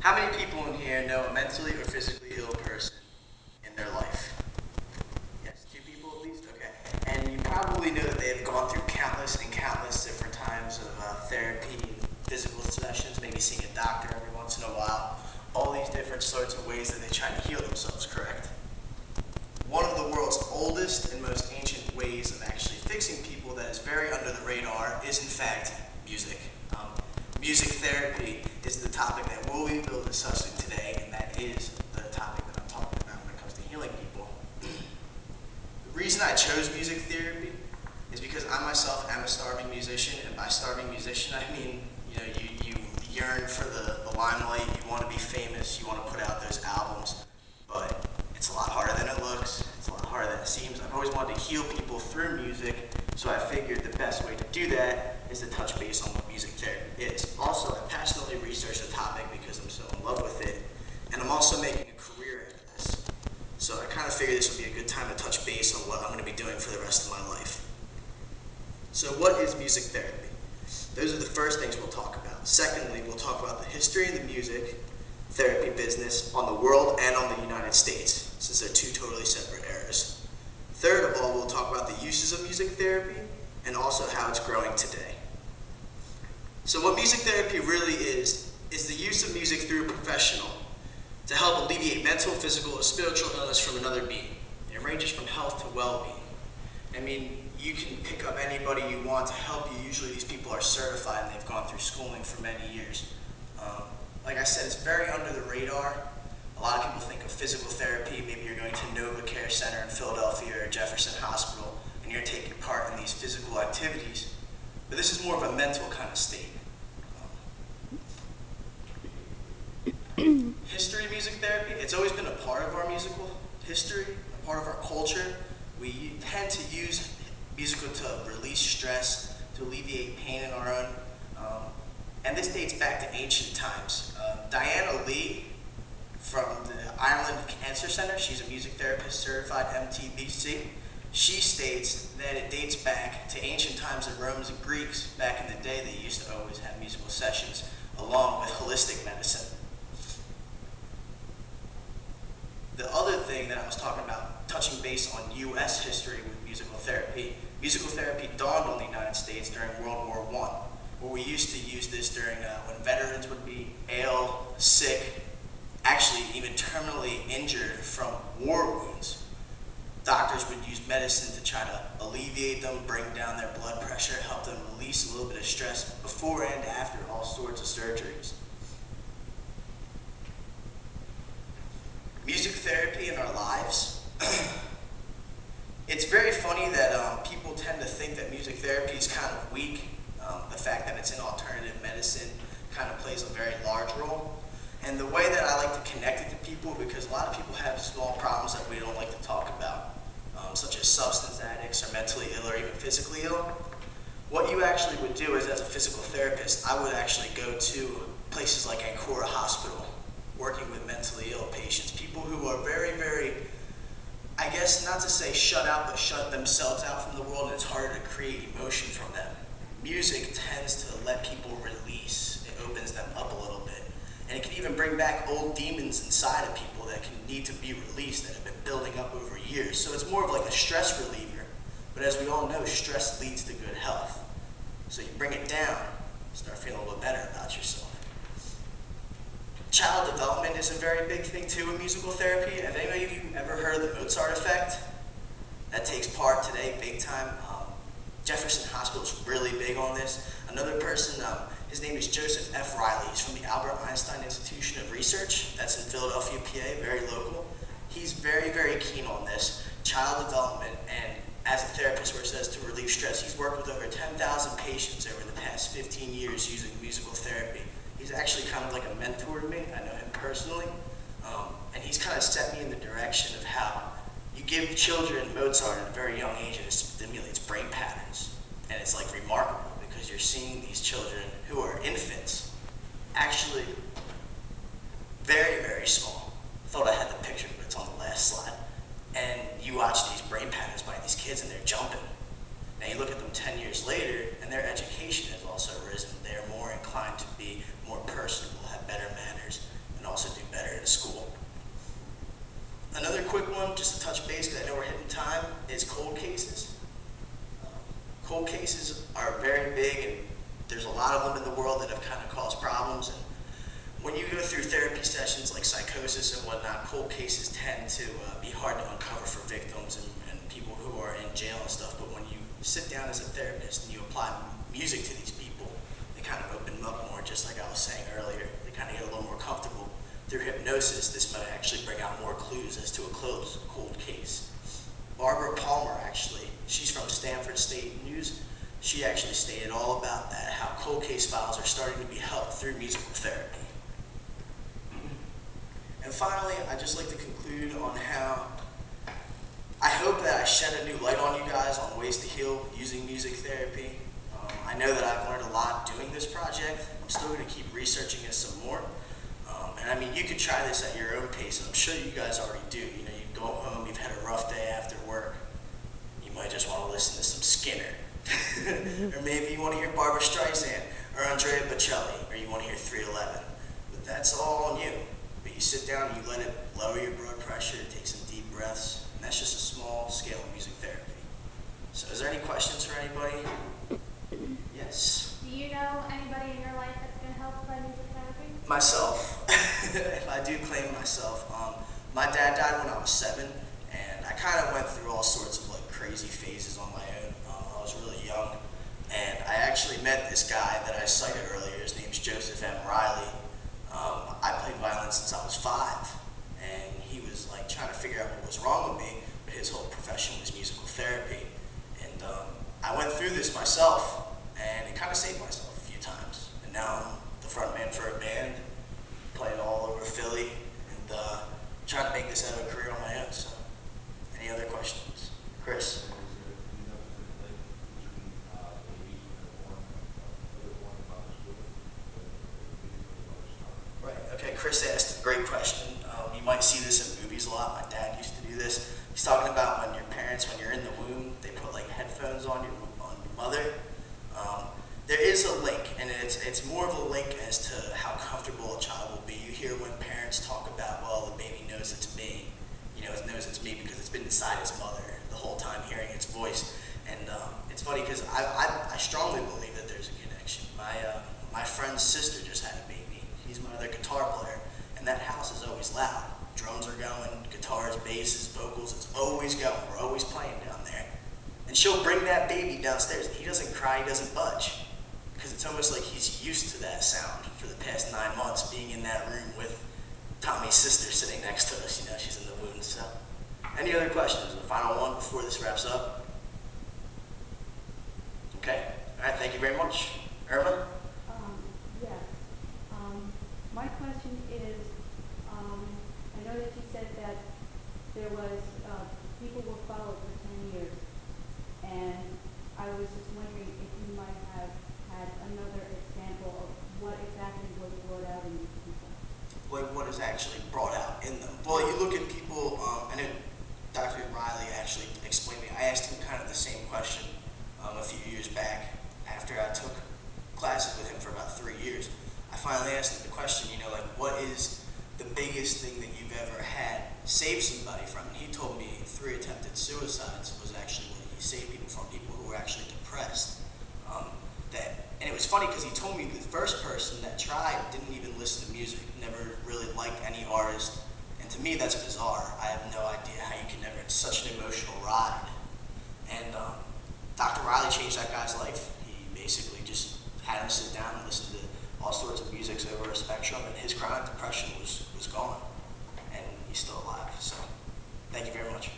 How many people in here know a mentally or physically ill person in their life? Yes, two people at least? Okay. And you probably know that they have gone through countless and countless different times of therapy, physical sessions, maybe seeing a doctor every once in a while. All these different sorts of ways that they try to heal themselves, correct? One of the world's oldest and most ancient ways of actually fixing people that is very under the radar is in fact music. Music therapy is the topic that we'll be discussing today, and that is the topic that I'm talking about when it comes to healing people. The reason I chose music therapy is because I myself am a starving musician, and by starving musician I mean you yearn for the limelight, you want to be famous, you want to put out those albums, but it's a lot harder than it looks, it's a lot harder than it seems. I've always wanted to heal people through music, so I figured the best way to do that is to touch base on what music therapy is. Also, I passionately researched the topic because I'm so in love with it, and I'm also making a career out of this. So I kind of figured this would be a good time to touch base on what I'm going to be doing for the rest of my life. So what is music therapy? Those are the first things we'll talk about. Secondly, we'll talk about the history of the music therapy business on the world and on the United States, since they're two totally separate eras. Third of all, we'll talk about the uses of music therapy and also how it's growing today. So what music therapy really is the use of music through a professional to help alleviate mental, physical, or spiritual illness from another being. It ranges from health to well-being. I mean, you can pick up anybody you want to help you. Usually these people are certified and they've gone through schooling for many years. Like I said, it's very under the radar. A lot of people think of physical therapy. Maybe you're going to Nova Care Center in Philadelphia or Jefferson Hospital and you're taking part in these physical activities. But this is more of a mental kind of state. History of music therapy, it's always been a part of our musical history, a part of our culture. We tend to use musical to release stress, to alleviate pain in our own. And this dates back to ancient times. Diana Lee from the Ireland Cancer Center, she's a music therapist, certified MTBC. She states that it dates back to ancient times of Romans and Greeks. Back in the day, they used to always have musical sessions along with holistic medicine. The other thing that I was talking about, touching base on U.S. history with musical therapy dawned on the United States during World War I, where we used to use this during when veterans would be ill, sick, actually even terminally injured from war wounds. Doctors would use medicine to try to alleviate them, bring down their blood pressure, help them release a little bit of stress before and after all sorts of surgeries. Music therapy in our lives. It's very funny that people tend to think that music therapy is kind of weak. The fact that it's in alternative medicine kind of plays a very large role. And the way that I like to connect it to people, because a lot of people have small problems that we don't like to talk about, such as substance addicts or mentally ill or even physically ill. What you actually would do is, as a physical therapist, I would actually go to places like Ancora Hospital, working with mentally ill patients, people who are very, very, I guess not to say shut out, but shut themselves out from the world, and it's harder to create emotion from them. Music tends to let people release. It opens them up a little bit. And it can even bring back old demons inside of people that can need to be released, that have been building up over years. So it's more of like a stress reliever. But as we all know, stress leads to good health. So you bring it down, start feeling a little better about yourself. Child development is a very big thing too in musical therapy. Have any of you ever heard of the Mozart effect? That takes part today big time. Jefferson Hospital is really big on this. Another person, his name is Joseph F. Riley. He's from the Albert Einstein Institution of Research. That's in Philadelphia, PA, very local. He's very, very keen on this, child development, and as a therapist where it says to relieve stress, he's worked with over 10,000 patients over the past 15 years using musical therapy. He's actually kind of like a mentor to me. I know him personally. And he's kind of set me in the direction of how you give children Mozart at a very young age and it stimulates brain patterns. And it's like remarkable because you're seeing these children who are infants actually very, very small. I thought I had the picture, but it's on the last slide. And you watch these brain patterns by these kids and they're jumping. Now you look at them 10 years later and their education has also risen. They're more inclined to be more personable, have better manners, and to school. Another quick one, just to touch base, because I know we're hitting time, is cold cases. Cold cases are very big, and there's a lot of them in the world that have kind of caused problems. And when you go through therapy sessions like psychosis and whatnot, cold cases tend to be hard to uncover for victims and people who are in jail and stuff. But when you sit down as a therapist and you apply music to these people, they kind of open them up more, just like I was saying earlier. They kind of get a little more comfortable. Through hypnosis, this might actually bring out more clues as to a cold case. Barbara Palmer, actually, she's from Stanford State News. She actually stated all about that, how cold case files are starting to be helped through musical therapy. And finally, I'd just like to conclude on how I hope that I shed a new light on you guys on ways to heal using music therapy. I know that I've learned a lot doing this project. I'm still going to keep researching it some more. And I mean, you could try this at your own pace, and I'm sure you guys already do. You know, you go home, you've had a rough day after work. You might just want to listen to some Skinner. Or maybe you want to hear Barbra Streisand, or Andrea Bocelli, or you want to hear 311. But that's all on you. But you sit down and you let it lower your blood pressure, take some deep breaths, and that's just a small scale of music therapy. So is there any questions for anybody? Yes? Do you know anybody in your life that's been helped by music therapy? Myself. If I do claim myself. My dad died when I was 7, and I kind of went through all sorts of like crazy phases on my own. I was really young, and I actually met this guy that I cited earlier. His name's Joseph M. Riley. I played violin since I was 5, and he was like trying to figure out what was wrong with me, but his whole profession was musical therapy. And I went through this myself, and it kind of saved myself a few times. And now I'm the front man for a band, playing all over Philly, and trying to make this out of a career on my own. So, any other questions? Chris? Right, okay, Chris asked a great question. You might see this in movies a lot. My dad used to do this. He's talking about when your parents, when you're in the womb, they put like headphones on your mother. There is a link, and it's more of a link as to how comfortable a child will be. You hear when parents talk about, well, the baby knows it's me. You know, it knows it's me because it's been inside its mother the whole time, hearing its voice. And it's funny because I strongly believe that there's a connection. My friend's sister just had a baby. He's my other guitar player, and that house is always loud. Drums are going, guitars, basses, vocals, it's always going. We're always playing down there. And she'll bring that baby downstairs. He doesn't cry, he doesn't budge. Because it's almost like he's used to that sound for the past 9 months, being in that room with Tommy's sister sitting next to us. You know, she's in the wound cell. Any other questions? The final one before this wraps up? Okay. All right, thank you very much. Irma? Yes. My question is, I know that you said that there was, people were followed for 10 years, and I was just wondering if you might have had another example of what exactly was brought out in these people. Like what is actually brought out in them? Well, you look at people, I know Dr. Riley actually explained to me, I asked him kind of the same question a few years back after I took classes with him for about 3 years. I finally asked him the question, you know, like what is the biggest thing that you've ever had save somebody from? And he told me 3 attempted suicides was actually what he saved people from, people who were actually depressed. And it was funny because he told me the first person that tried didn't even listen to music, never really liked any artist. And to me, that's bizarre. I have no idea how you can never, it's such an emotional ride. And Dr. Riley changed that guy's life. He basically just had him sit down and listen to all sorts of music over a spectrum, and his chronic depression was gone. And he's still alive. So, thank you very much.